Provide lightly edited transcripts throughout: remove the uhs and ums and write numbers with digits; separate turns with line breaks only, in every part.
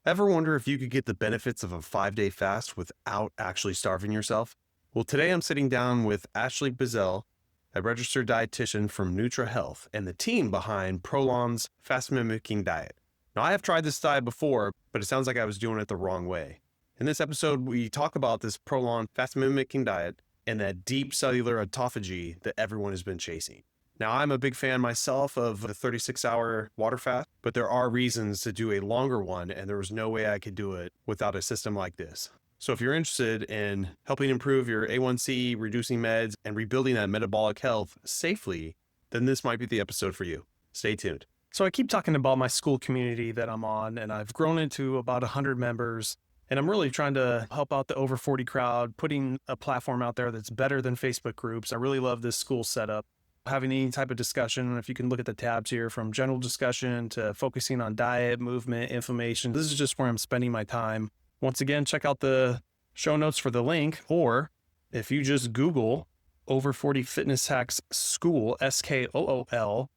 Ever wonder if you could get the benefits of a 5-day fast without actually starving yourself? Well, today I'm sitting down with Ashley Bizzell, a registered dietitian from L-Nutra Health, and the team behind Prolon's Fast Mimicking Diet. Now, I have tried this diet before, but it sounds like I was doing it the wrong way. In this episode, we talk about this Prolon Fast Mimicking Diet and that deep cellular autophagy that everyone has been chasing. Now, I'm a big fan myself of the 36-hour water fast, but there are reasons to do a longer one, and there was no way I could do it without a system like this. So if you're interested in helping improve your A1C, reducing meds, and rebuilding that metabolic health safely, then this might be the episode for you. Stay tuned.
So I keep talking about my SKOOL community that I'm on, and I've grown into about 100 members, and I'm really trying to help out the over 40 crowd, putting a platform out there that's better than Facebook groups. I really love this SKOOL setup. Having any type of discussion, if you can look at the tabs here, from general discussion to focusing on diet, movement, inflammation, this is just where I'm spending my time. Once again, check out the show notes for the link, or if you just Google over 40 fitness hacks SKOOL, SKOOL,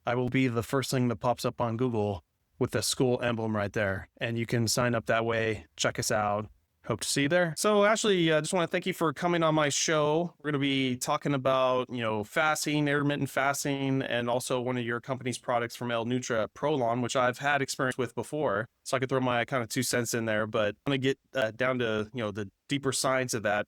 I will be the first thing that pops up on Google with the SKOOL emblem right there. And you can sign up that way. Check us out. Hope to see you there. So Ashley, I just want to thank you for coming on my show. We're going to be talking about, fasting, intermittent fasting, and also one of your company's products from L-Nutra, Prolon, which I've had experience with before. So I could throw my kind of 2 cents in there, but I'm going to get down to, the deeper science of that.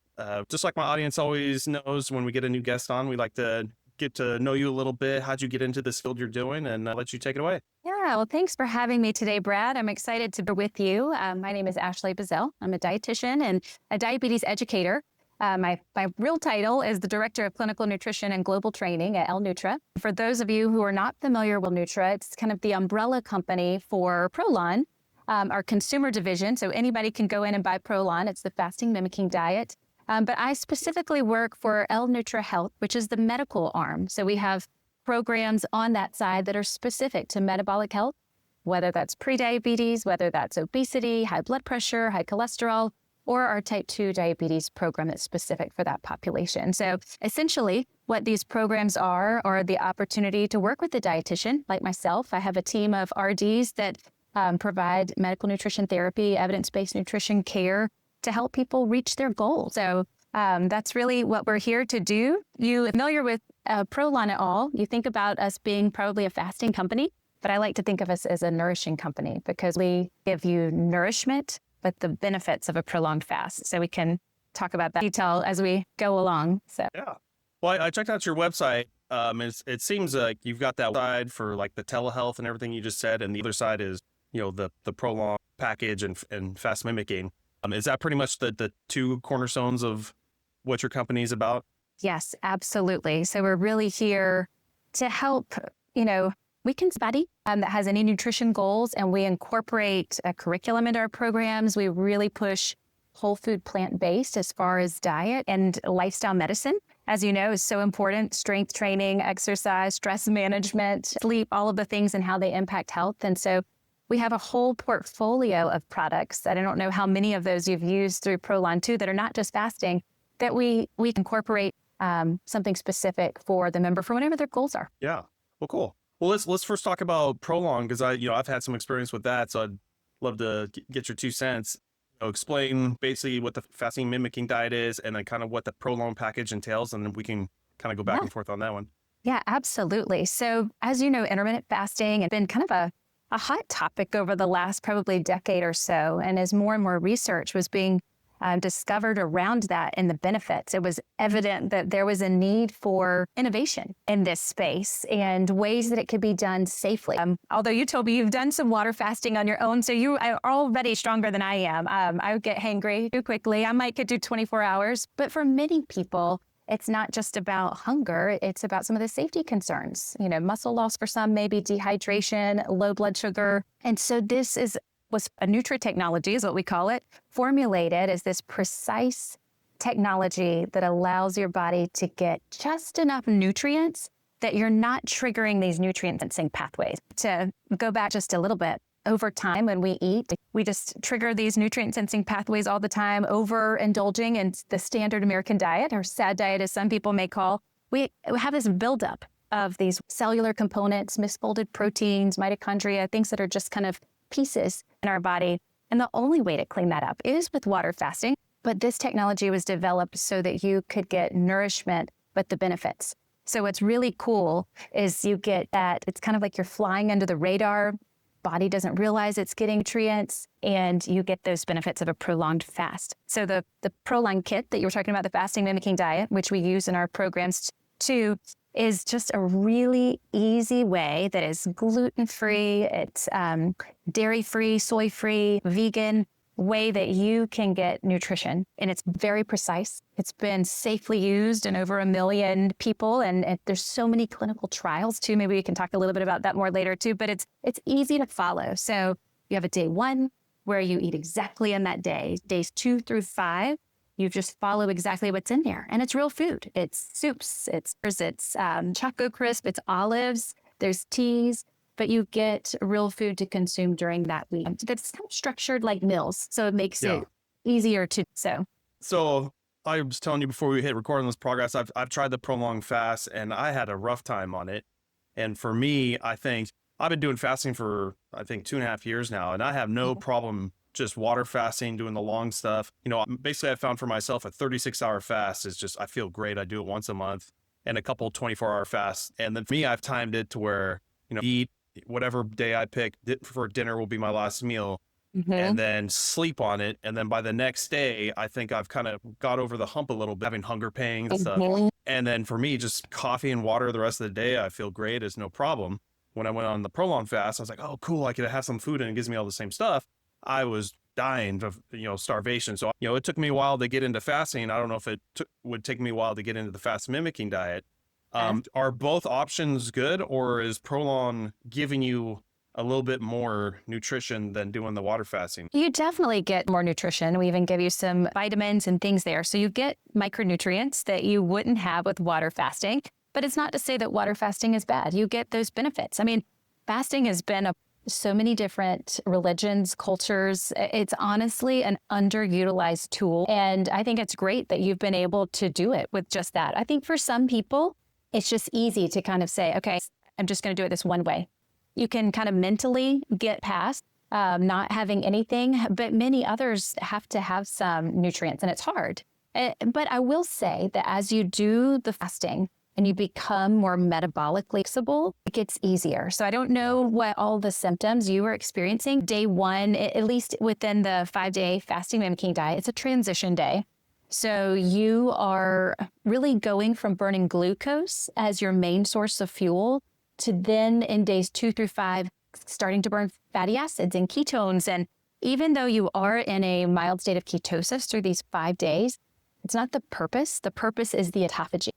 Just like my audience always knows, when we get a new guest on, we like to get to know you a little bit. How'd you get into this field you're doing? And I'll let you take it away.
Yeah, well, thanks for having me today, Brad. I'm excited to be with you. My name is Ashley Bizzell. I'm a dietitian and a diabetes educator. My real title is the Director of Clinical Nutrition and Global Training at L-Nutra. For those of you who are not familiar with L-Nutra, it's kind of the umbrella company for Prolon, our consumer division. So anybody can go in and buy Prolon. It's the fasting mimicking diet. But I specifically work for L-Nutra Health, which is the medical arm. So we have programs on that side that are specific to metabolic health, whether that's prediabetes, whether that's obesity, high blood pressure, high cholesterol, or our type 2 diabetes program that's specific for that population. So essentially, what these programs are the opportunity to work with a dietitian like myself. I have a team of RDs that provide medical nutrition therapy, evidence-based nutrition care to help people reach their goals. So that's really what we're here to do. You familiar with Prolon at all? You think about us being probably a fasting company, but I like to think of us as a nourishing company because we give you nourishment, but the benefits of a prolonged fast. So we can talk about that detail as we go along. So
yeah. Well, I checked out your website. It seems like you've got that side for like the telehealth and everything you just said, and the other side is, the Prolon package and fast mimicking. Is that pretty much the two cornerstones of what your company is about?
Yes, absolutely. So we're really here to help, we can somebody that has any nutrition goals, and we incorporate a curriculum into our programs. We really push whole food, plant-based as far as diet, and lifestyle medicine, as you know, is so important. Strength training, exercise, stress management, sleep, all of the things and how they impact health. And so we have a whole portfolio of products that I don't know how many of those you've used through Prolon too, that are not just fasting, that we incorporate something specific for the member for whatever their goals are.
Yeah. Well, cool. Well, let's first talk about Prolon, because I've had some experience with that, so I'd love to get your 2 cents. Explain basically what the fasting mimicking diet is, and then kind of what the Prolon package entails, and then we can kind of go back and forth on that one.
Yeah, absolutely. So as you know, intermittent fasting has been kind of a hot topic over the last probably decade or so. And as more and more research was being discovered around that and the benefits, it was evident that there was a need for innovation in this space and ways that it could be done safely. Although you told me you've done some water fasting on your own, so you are already stronger than I am. I would get hangry too quickly. I might could do 24 hours. But for many people, it's not just about hunger, it's about some of the safety concerns. Muscle loss for some, maybe dehydration, low blood sugar. And so this was a Nutra technology, is what we call it, formulated as this precise technology that allows your body to get just enough nutrients that you're not triggering these nutrient-sensing pathways. To go back just a little bit, over time when we eat, we just trigger these nutrient-sensing pathways all the time, overindulging in the standard American diet, or SAD diet as some people may call. We have this buildup of these cellular components, misfolded proteins, mitochondria, things that are just kind of pieces in our body And the only way to clean that up is with water fasting. But this technology was developed so that you could get nourishment, but the benefits. So what's really cool is you get that, it's kind of like you're flying under the radar. Body doesn't realize it's getting nutrients, and you get those benefits of a prolonged fast. So the Prolon kit that you were talking about, the fasting mimicking diet, which we use in our programs too, is just a really easy way that is gluten-free, it's dairy-free, soy-free, vegan way that you can get nutrition. And it's very precise. It's been safely used in over 1 million people. And there's so many clinical trials too. Maybe we can talk a little bit about that more later too, but it's easy to follow. So you have a day 1 where you eat exactly in that day. Days 2 through 5, you just follow exactly what's in there. And it's real food. It's soups, it's Choco Crisp, it's olives, there's teas, but you get real food to consume during that week. That's kind of structured like meals. So it makes it easier to so.
So I was telling you before we hit record on this progress, I've tried the prolonged fast and I had a rough time on it. And for me, I think I've been doing fasting for, 2.5 years now, and I have no problem just water fasting, doing the long stuff. Basically I found for myself a 36-hour fast is just, I feel great. I do it once a month, and a couple 24-hour fasts. And then for me, I've timed it to where, eat whatever day I pick for dinner will be my last meal, and then sleep on it. And then by the next day, I think I've kind of got over the hump a little bit, having hunger pangs and stuff. And then for me, just coffee and water the rest of the day, I feel great. It's no problem. When I went on the Prolon fast, I was like, oh, cool. I could have some food and it gives me all the same stuff. I was dying of, starvation. So, it took me a while to get into fasting. I don't know if it would take me a while to get into the fast mimicking diet. Are both options good, or is Prolon giving you a little bit more nutrition than doing the water fasting?
You definitely get more nutrition. We even give you some vitamins and things there. So you get micronutrients that you wouldn't have with water fasting. But it's not to say that water fasting is bad. You get those benefits. I mean, fasting has been so many different religions, cultures. It's honestly an underutilized tool. And I think it's great that you've been able to do it with just that. I think for some people, it's just easy to kind of say, okay, I'm just going to do it this one way. You can kind of mentally get past not having anything, but many others have to have some nutrients, and it's hard. But I will say that as you do the fasting and you become more metabolically flexible, it gets easier. So I don't know what all the symptoms you were experiencing. Day 1, at least within the 5-day fasting mimicking diet, it's a transition day. So you are really going from burning glucose as your main source of fuel to then in days 2 through 5, starting to burn fatty acids and ketones. And even though you are in a mild state of ketosis through these 5 days, it's not the purpose. The purpose is the autophagy.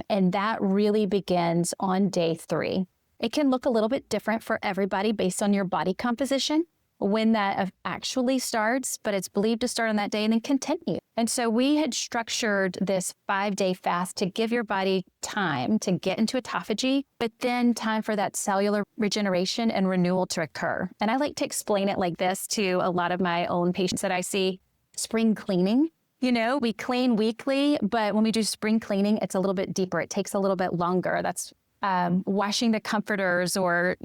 And that really begins on day 3. It can look a little bit different for everybody based on your body composition when that actually starts, but it's believed to start on that day and then continue. And so we had structured this 5-day fast to give your body time to get into autophagy, but then time for that cellular regeneration and renewal to occur. And I like to explain it like this to a lot of my own patients that I see: spring cleaning. We clean weekly, but when we do spring cleaning, it's a little bit deeper. It takes a little bit longer. That's washing the comforters or,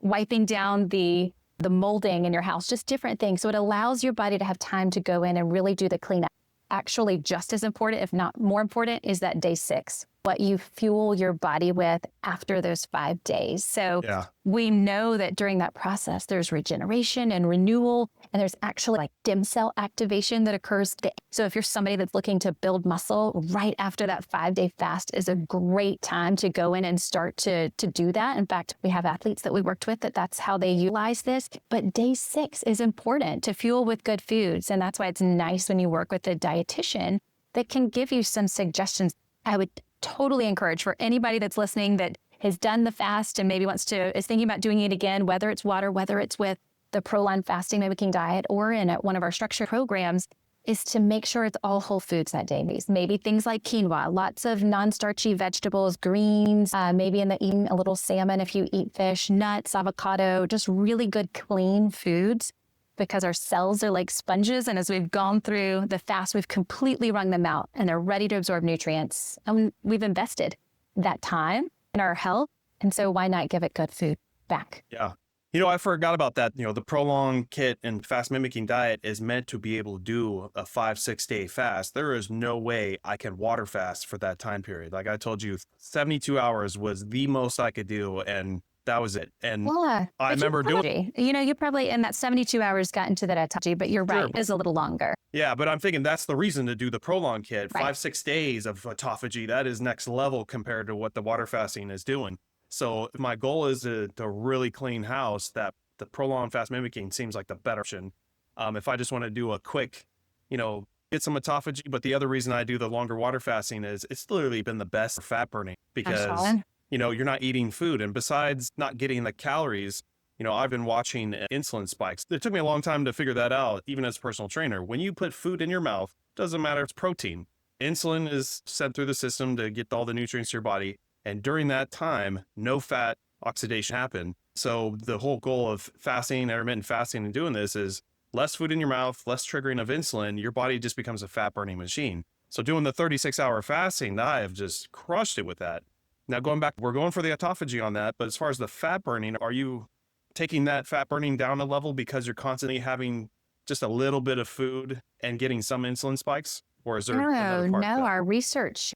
wiping down the molding in your house, just different things. So it allows your body to have time to go in and really do the cleanup. Actually, just as important, if not more important, is that day 6, what you fuel your body with after those 5 days. So we know that during that process, there's regeneration and renewal, and there's actually like stem cell activation that occurs. So if you're somebody that's looking to build muscle, right after that 5-day fast is a great time to go in and start to do that. In fact, we have athletes that we worked with that's how they utilize this. But day 6 is important to fuel with good foods. And that's why it's nice when you work with a dietitian that can give you some suggestions. I would totally encourage for anybody that's listening that has done the fast and maybe is thinking about doing it again, whether it's water, whether it's with the Prolon fasting mimicking diet or in one of our structured programs, is to make sure it's all whole foods that day. Maybe things like quinoa, lots of non-starchy vegetables, greens, maybe eating a little salmon if you eat fish, nuts, avocado, just really good clean foods, because our cells are like sponges. And as we've gone through the fast, we've completely wrung them out and they're ready to absorb nutrients. And we've invested that time in our health. And so why not give it good food back?
Yeah.
I forgot about that. The Prolon kit and Fast Mimicking Diet is meant to be able to do a 5-6 day fast. There is no way I can water fast for that time period. Like I told you, 72 hours was the most I could do, and that was it. And
Yeah,
I
but
remember doing.
you probably in that 72 hours got into that autophagy, but you're right,
Sure.
it is a little longer.
Yeah, but I'm thinking that's the reason to do the Prolon kit.
Right.
5-6 days of autophagy, that is next level compared to what the water fasting is doing. So if my goal is to really clean house, that the Prolon fast mimicking seems like the better option. If I just want to do a quick, get some autophagy, but the other reason I do the longer water fasting is it's literally been the best for fat burning because, you're not eating food. And besides not getting the calories, I've been watching insulin spikes. It took me a long time to figure that out, even as a personal trainer. When you put food in your mouth, doesn't matter if it's protein. Insulin is sent through the system to get all the nutrients to your body. And during that time, no fat oxidation happened. So the whole goal of fasting, intermittent fasting, and doing this is less food in your mouth, less triggering of insulin. Your body just becomes a fat burning machine. So doing the 36-hour fasting, I have just crushed it with that. Now going back, we're going for the autophagy on that. But as far as the fat burning, are you taking that fat burning down a level because you're constantly having just a little bit of food and getting some insulin spikes? Or is there another part to that?
Our research,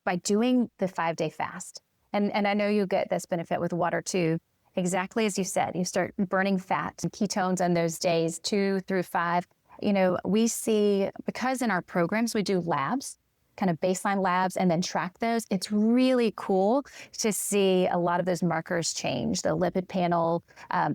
by doing the 5-day fast, and I know you get this benefit with water too, exactly as you said, you start burning fat and ketones on those days 2 through 5. We see, because in our programs we do labs, kind of baseline labs, and then track those. It's really cool to see a lot of those markers change. The lipid panel,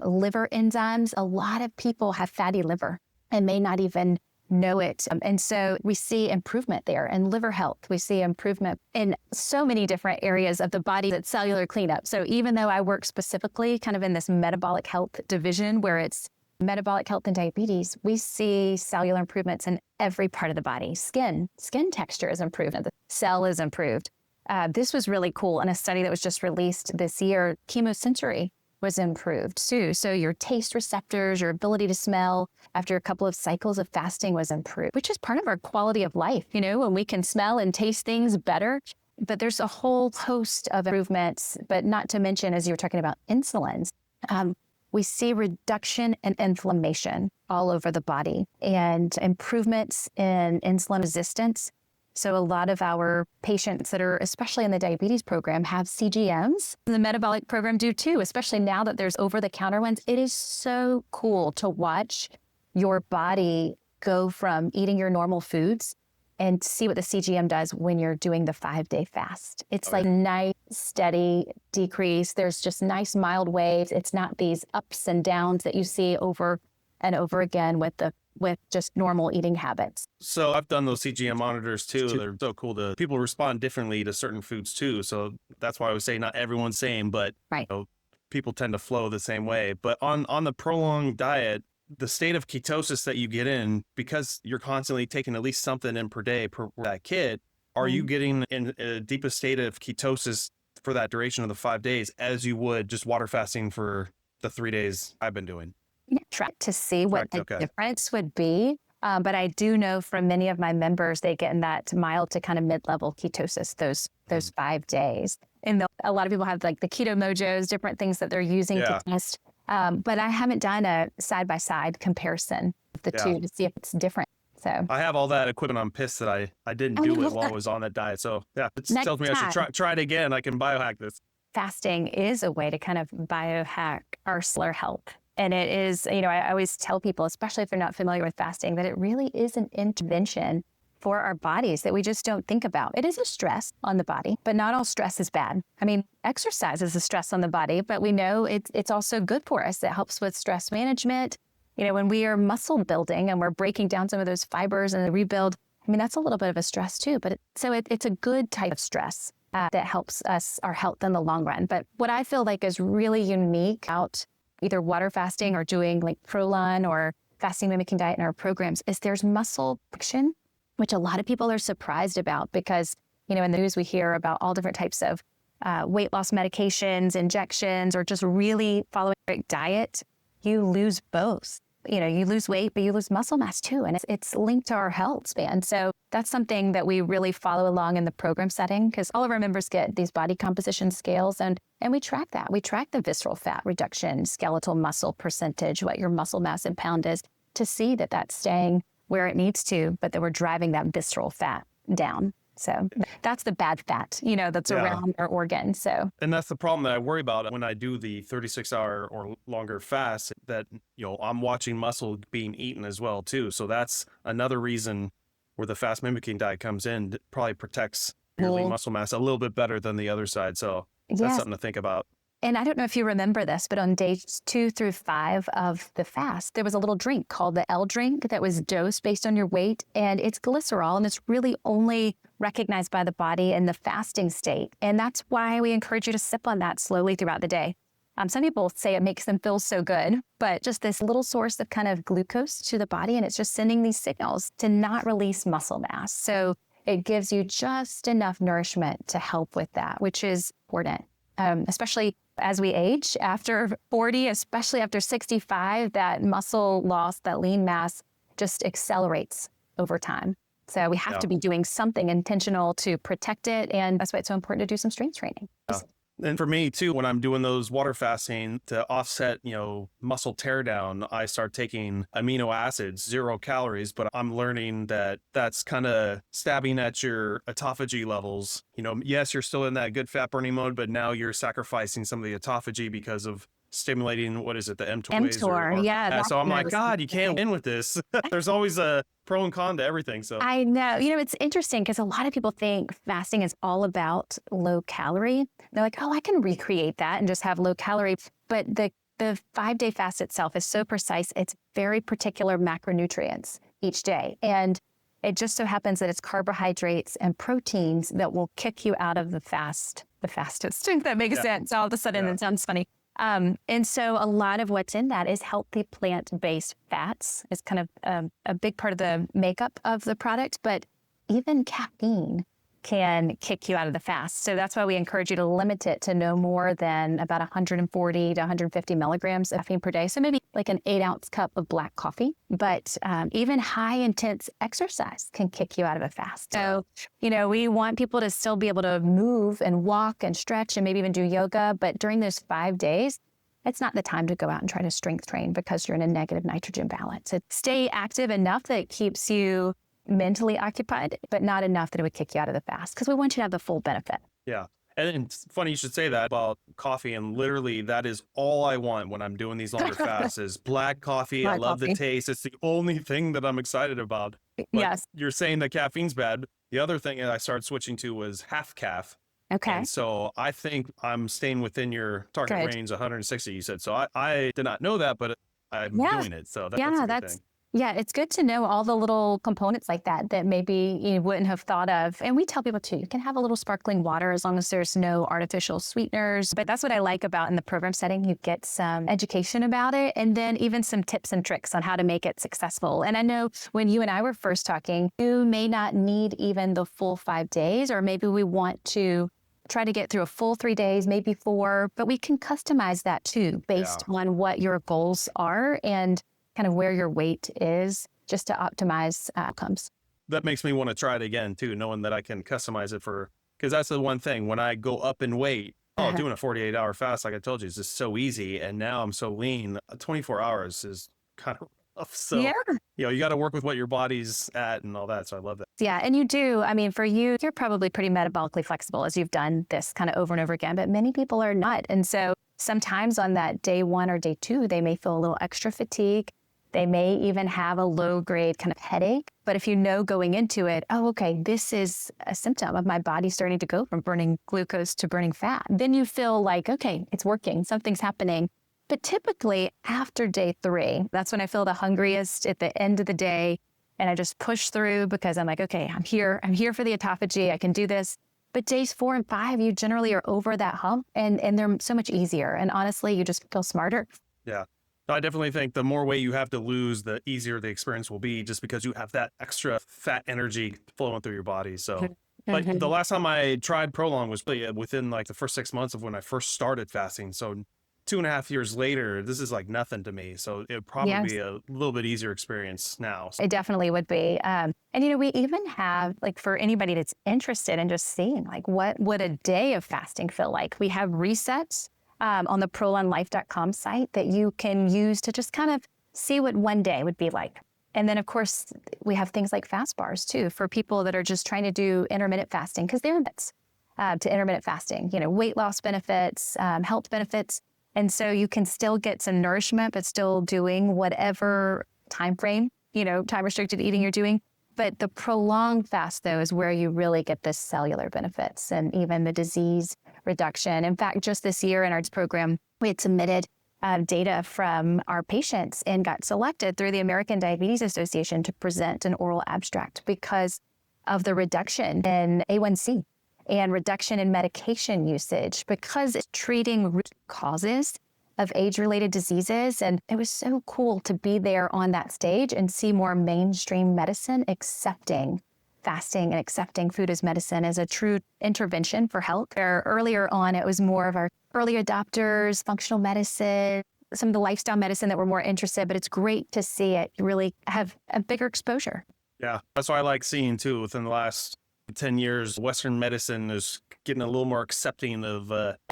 liver enzymes. A lot of people have fatty liver and may not even know it. And so we see improvement there in liver health. We see improvement in so many different areas of the body, that's cellular cleanup. So even though I work specifically kind of in this metabolic health division where it's metabolic health and diabetes, we see cellular improvements in every part of the body. Skin texture is improved. The cell is improved. This was really cool. In a study that was just released this year, chemosensory was improved too. So your taste receptors, your ability to smell after a couple of cycles of fasting was improved, which is part of our quality of life, when we can smell and taste things better. But there's a whole host of improvements, but not to mention, as you were talking about insulins, we see reduction in inflammation all over the body and improvements in insulin resistance. So a lot of our patients that are, especially in the diabetes program, have CGMs. The metabolic program do too, especially now that there's over-the-counter ones. It is so cool to watch your body go from eating your normal foods and see what the CGM does when you're doing the 5-day fast. It's like nice, steady decrease. There's just nice, mild waves. It's not these ups and downs that you see over and over again with just normal eating habits.
So I've done those CGM monitors too. They're so cool. People respond differently to certain foods too. So that's why I would say not everyone's same, but
right.
People tend to flow the same way. But on the prolonged diet, the state of ketosis that you get in, because you're constantly taking at least something in per day per that kit, are you getting in a deepest state of ketosis for that duration of the 5 days as you would just water fasting for the 3 days I've been doing?
Try to see what the difference would be. But I do know from many of my members, they get in that mild to kind of mid-level ketosis those 5 days. And a lot of people have like the keto mojos, different things that they're using to test. But I haven't done a side-by-side comparison of the two to see if it's different. So
I have all that equipment. I'm pissed that I didn't do it while I was on that diet. So it tells me I should try it again. I can biohack this.
Fasting is a way to kind of biohack our cellular health. And it is, I always tell people, especially if they're not familiar with fasting, that it really is an intervention for our bodies that we just don't think about. It is a stress on the body, but not all stress is bad. I mean, exercise is a stress on the body, but we know it's also good for us. It helps with stress management. When we are muscle building and we're breaking down some of those fibers and the rebuild, I mean, that's a little bit of a stress too, but it's a good type of stress that helps us, our health in the long run. But what I feel like is really unique out either water fasting or doing like Prolon or fasting mimicking diet in our programs is there's muscle friction, which a lot of people are surprised about because, in the news we hear about all different types of weight loss medications, injections, or just really following a strict diet. You lose both you lose weight, but you lose muscle mass too. And it's linked to our health span. So that's something that we really follow along in the program setting, because all of our members get these body composition scales, and we track that. We track the visceral fat reduction, skeletal muscle percentage, what your muscle mass in pound is, to see that that's staying where it needs to, but that we're driving that visceral fat down. So that's the bad fat, that's around our organ. So,
and that's the problem that I worry about when I do the 36-hour or longer fast, that, I'm watching muscle being eaten as well too. So that's another reason where the fast mimicking diet comes in. It probably protects your lean muscle mass a little bit better than the other side. So that's something to think about.
And I don't know if you remember this, but on days 2 through 5 of the fast, there was a little drink called the L drink that was dosed based on your weight. And it's glycerol, and it's really only recognized by the body in the fasting state. And that's why we encourage you to sip on that slowly throughout the day. Some people say it makes them feel so good, but just this little source of kind of glucose to the body, and it's just sending these signals to not release muscle mass. So it gives you just enough nourishment to help with that, which is important, especially as we age. After 40, especially after 65, that muscle loss, that lean mass just accelerates over time. So we have to be doing something intentional to protect it. And that's why it's so important to do some strength training.
And for me too, when I'm doing those water fasting to offset, muscle tear down, I start taking amino acids, 0 calories, but I'm learning that that's kind of stabbing at your autophagy levels. Yes, you're still in that good fat burning mode, but now you're sacrificing some of the autophagy because of stimulating, what is it, the mTOR?
mTOR,
so I'm like, God, you can't win with this. There's always a pro and con to everything. So
I know, it's interesting because a lot of people think fasting is all about low calorie. They're like, oh, I can recreate that and just have low calorie. But the 5-day fast itself is so precise. It's very particular macronutrients each day. And it just so happens that it's carbohydrates and proteins that will kick you out of the fastest. If that makes sense. All of a sudden, it sounds funny. And so a lot of what's in that is healthy plant-based fats. It's kind of a big part of the makeup of the product, but even caffeine can kick you out of the fast. So that's why we encourage you to limit it to no more than about 140 to 150 milligrams of caffeine per day. So maybe like an 8-ounce cup of black coffee. But even high intense exercise can kick you out of a fast. So, we want people to still be able to move and walk and stretch and maybe even do yoga. But during those 5 days, it's not the time to go out and try to strength train because you're in a negative nitrogen balance. Stay active enough that it keeps you mentally occupied, but not enough that it would kick you out of the fast, because we want you to have the full benefit.
Yeah. And it's funny you should say that about coffee. And literally that is all I want when I'm doing these longer fasts is black coffee. I love the taste. It's the only thing that I'm excited about. But you're saying that caffeine's bad. The other thing that I started switching to was half calf.
Okay.
And so I think I'm staying within your target range, 160, you said. So I did not know that, but I'm doing it. So that's a good thing.
Yeah, it's good to know all the little components like that maybe you wouldn't have thought of. And we tell people too, you can have a little sparkling water as long as there's no artificial sweeteners. But that's what I like about in the program setting. You get some education about it, and then even some tips and tricks on how to make it successful. And I know when you and I were first talking, you may not need even the full 5 days, or maybe we want to try to get through a full 3 days, maybe 4, but we can customize that too based on what your goals are and kind of where your weight is, just to optimize outcomes.
That makes me want to try it again too, knowing that I can customize it because that's the one thing when I go up in weight, doing a 48-hour fast, like I told you, is just so easy. And now I'm so lean, 24 hours is kind of rough. So, you got to work with what your body's at and all that. So I love that.
Yeah. And you do. I mean, for you, you're probably pretty metabolically flexible as you've done this kind of over and over again, but many people are not. And so sometimes on that day 1 or day 2, they may feel a little extra fatigue. They may even have a low-grade kind of headache. But if you know going into it, oh, okay, this is a symptom of my body starting to go from burning glucose to burning fat, then you feel like, okay, it's working, something's happening. But typically after day 3, that's when I feel the hungriest at the end of the day. And I just push through because I'm like, okay, I'm here for the autophagy. I can do this. But days 4 and 5, you generally are over that hump and they're so much easier. And honestly, you just feel smarter.
Yeah. I definitely think the more weight you have to lose, the easier the experience will be, just because you have that extra fat energy flowing through your body. So like the last time I tried Prolon was within like the first 6 months of when I first started fasting. So
2.5 years later, this is like nothing to me. So it would probably
Yes.
be a little bit easier experience now.
It definitely would be. And, we even have, like, for anybody that's interested in just seeing, like, what would a day of fasting feel like? We have resets on the prolonlife.com site that you can use to just kind of see what one day would be like. And then, of course, we have things like fast bars, too, for people that are just trying to do intermittent fasting, because there are benefits to intermittent fasting, weight loss benefits, health benefits. And so you can still get some nourishment, but still doing whatever time frame, time restricted eating you're doing. But the prolonged fast, though, is where you really get the cellular benefits and even the disease reduction. In fact, just this year in our program, we had submitted data from our patients and got selected through the American Diabetes Association to present an oral abstract because of the reduction in A1C and reduction in medication usage, because it's treating root causes of age-related diseases. And it was so cool to be there on that stage and see more mainstream medicine accepting fasting and accepting food as medicine as a true intervention for health. Where earlier on, it was more of our early adopters, functional medicine, some of the lifestyle medicine that were more interested, but it's great to see it really have a bigger exposure.
Yeah, that's what I like seeing too. Within the last 10 years, Western medicine is getting a little more accepting of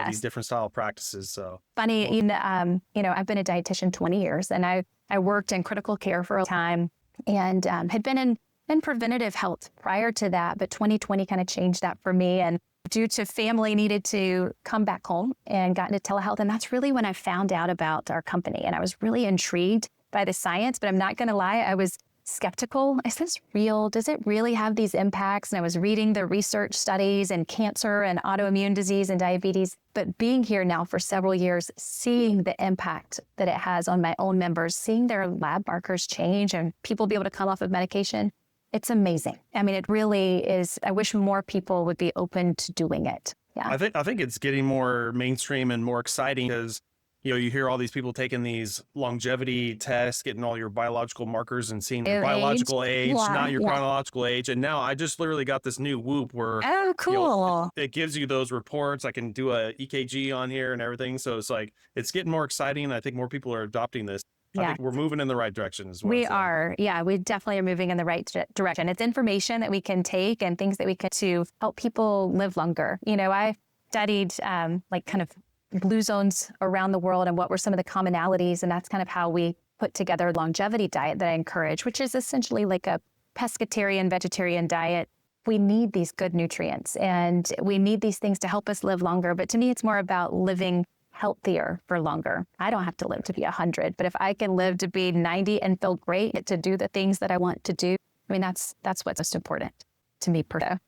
these different style practices. So
funny, I've been a dietitian 20 years, and I worked in critical care for a time and had been in preventative health prior to that. But 2020 kind of changed that for me. And due to family, needed to come back home and got into telehealth. And that's really when I found out about our company. And I was really intrigued by the science, but I'm not going to lie, I was skeptical. Is this real? Does it really have these impacts? And I was reading the research studies and cancer and autoimmune disease and diabetes. But being here now for several years, seeing the impact that it has on my own members, seeing their lab markers change and people be able to come off of medication, it's amazing. I mean, it really is. I wish more people would be open to doing it. Yeah.
I think it's getting more mainstream and more exciting because you hear all these people taking these longevity tests, getting all your biological markers and seeing your biological age, not your chronological age. And now I just literally got this new Whoop where
cool.
It gives you those reports. I can do a EKG on here and everything. So it's like, it's getting more exciting. I think more people are adopting this. I think we're moving in the right direction as well.
We are. Yeah, we definitely are moving in the right direction. It's information that we can take and things that we can to help people live longer. I studied kind of blue zones around the world and what were some of the commonalities. And that's kind of how we put together a longevity diet that I encourage, which is essentially like a pescatarian, vegetarian diet. We need these good nutrients and we need these things to help us live longer. But to me, it's more about living healthier for longer. I don't have to live to be 100, but if I can live to be 90 and feel great to do the things that I want to do, I mean, that's what's most important to me.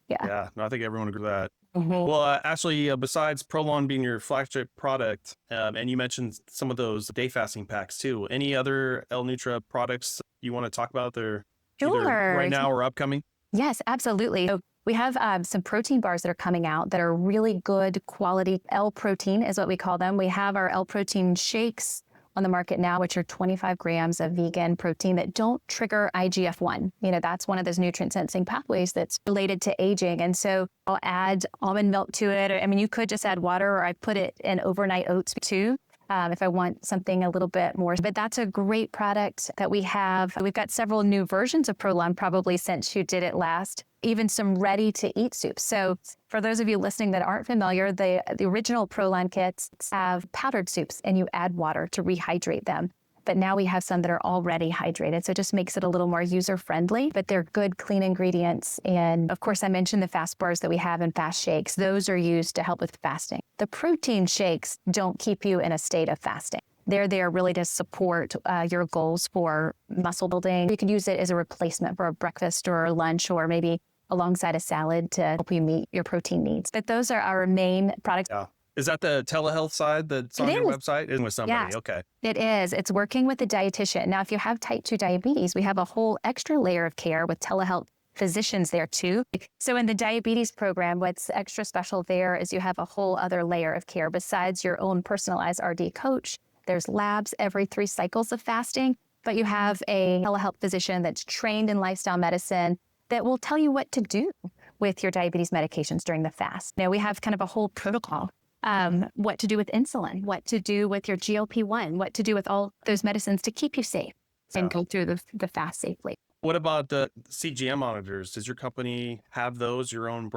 Yeah, no, I think everyone agrees with that.
Mm-hmm.
Well, Ashley, besides Prolon being your flagship product, and you mentioned some of those day fasting packs too, any other L-Nutra products you want to talk about that are either right now or upcoming?
Yes, absolutely. So we have some protein bars that are coming out that are really good quality. L-protein is what we call them. We have our L-protein shakes on the market now, which are 25 grams of vegan protein that don't trigger IGF-1. That's one of those nutrient sensing pathways that's related to aging. And so I'll add almond milk to it. I mean, you could just add water, or I put it in overnight oats too, if I want something a little bit more. But that's a great product that we have. We've got several new versions of Prolon probably since you did it last, even some ready-to-eat soups. So for those of you listening that aren't familiar, the original Prolon kits have powdered soups, and you add water to rehydrate them. But now we have some that are already hydrated, so it just makes it a little more user-friendly, but they're good, clean ingredients. And of course, I mentioned the fast bars that we have and fast shakes. Those are used to help with fasting. The protein shakes don't keep you in a state of fasting. They're there really to support your goals for muscle building. You can use it as a replacement for a breakfast or lunch, or maybe alongside a salad to help you meet your protein needs. But those are our main products.
Yeah. Is that the telehealth side that's on your website? It's with somebody.
Yes,
okay.
It is. It's working with the dietitian. Now, if you have type 2 diabetes, we have a whole extra layer of care with telehealth physicians there too. So in the diabetes program, what's extra special there is you have a whole other layer of care besides your own personalized RD coach. There's labs every 3 cycles of fasting, but you have a telehealth physician that's trained in lifestyle medicine that will tell you what to do with your diabetes medications during the fast. Now, we have kind of a whole protocol what to do with insulin, what to do with your GLP-1, what to do with all those medicines to keep you safe and go through the fast safely.
What about the CGM monitors? Does your company have those, your own?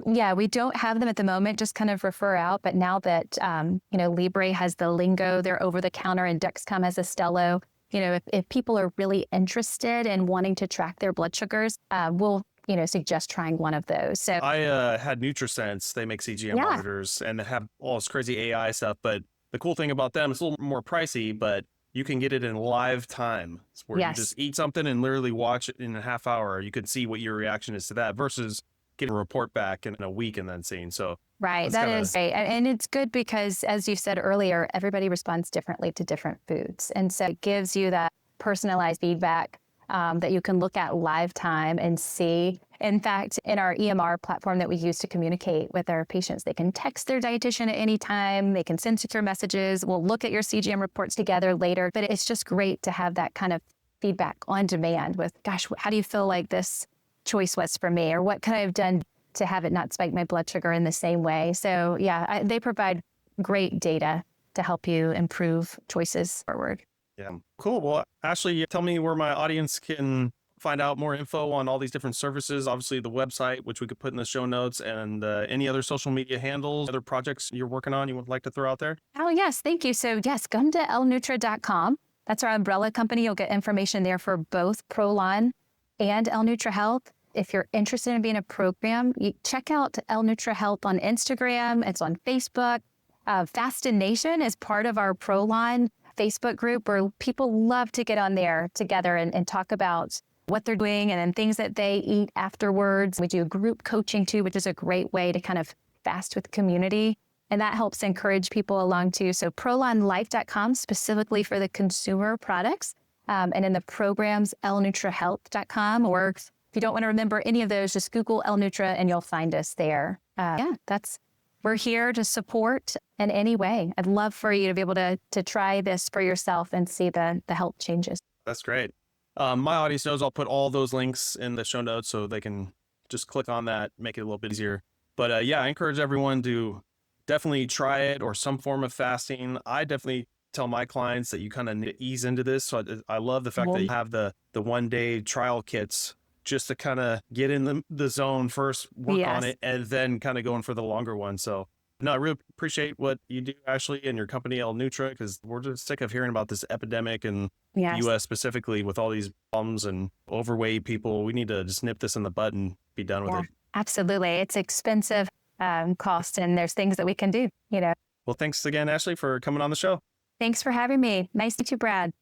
Yeah, we don't have them at the moment, just kind of refer out. But now that, Libre has the Lingo, they're over the counter, and Dexcom has a Stelo. If people are really interested in wanting to track their blood sugars, we'll, suggest trying one of those. So
I had NutriSense. They make CGM monitors and they have all this crazy AI stuff. But the cool thing about them, it's a little more pricey, but you can get it in live time. It's where you just eat something and literally watch it in a half hour. You can see what your reaction is to that versus getting a report back in a week and then seeing. So
right, that is great. And it's good because, as you said earlier, everybody responds differently to different foods. And so it gives you that personalized feedback that you can look at live time and see. In fact, in our EMR platform that we use to communicate with our patients, they can text their dietitian at any time. They can send secure messages. We'll look at your CGM reports together later. But it's just great to have that kind of feedback on demand with, gosh, how do you feel like this choice was for me? Or what could I have done to have it not spike my blood sugar in the same way? So yeah, they provide great data to help you improve choices forward.
Yeah, cool. Well, Ashley, tell me where my audience can find out more info on all these different services. Obviously, the website, which we could put in the show notes, and any other social media handles, other projects you're working on you would like to throw out there?
Oh, yes. Thank you. So yes, come to L-Nutra.com. That's our umbrella company. You'll get information there for both Prolon and L-Nutra Health. If you're interested in being a program, you check out L-Nutra Health on Instagram. It's on Facebook. Fastination is part of our Prolon Facebook group where people love to get on there together and talk about what they're doing and then things that they eat afterwards. We do group coaching too, which is a great way to kind of fast with community. And that helps encourage people along too. So prolonlife.com specifically for the consumer products. And in the programs, L-NutraHealth.com. Or if you don't want to remember any of those, just Google L-Nutra and you'll find us there. We're here to support in any way. I'd love for you to be able to try this for yourself and see the health changes.
That's great. My audience knows I'll put all those links in the show notes so they can just click on that, make it a little bit easier. But I encourage everyone to definitely try it or some form of fasting. I definitely tell my clients that you kind of need to ease into this. So I love the fact that you have the 1-day trial kits just to kind of get in the zone first, work on it, and then kind of going for the longer one. So no, I really appreciate what you do, Ashley, and your company, L-Nutra, because we're just sick of hearing about this epidemic in the U.S. specifically with all these problems and overweight people. We need to just nip this in the bud and be done with it.
Absolutely. It's expensive cost, and there's things that we can do,
Well, thanks again, Ashley, for coming on the show.
Thanks for having me. Nice to meet you, Brad.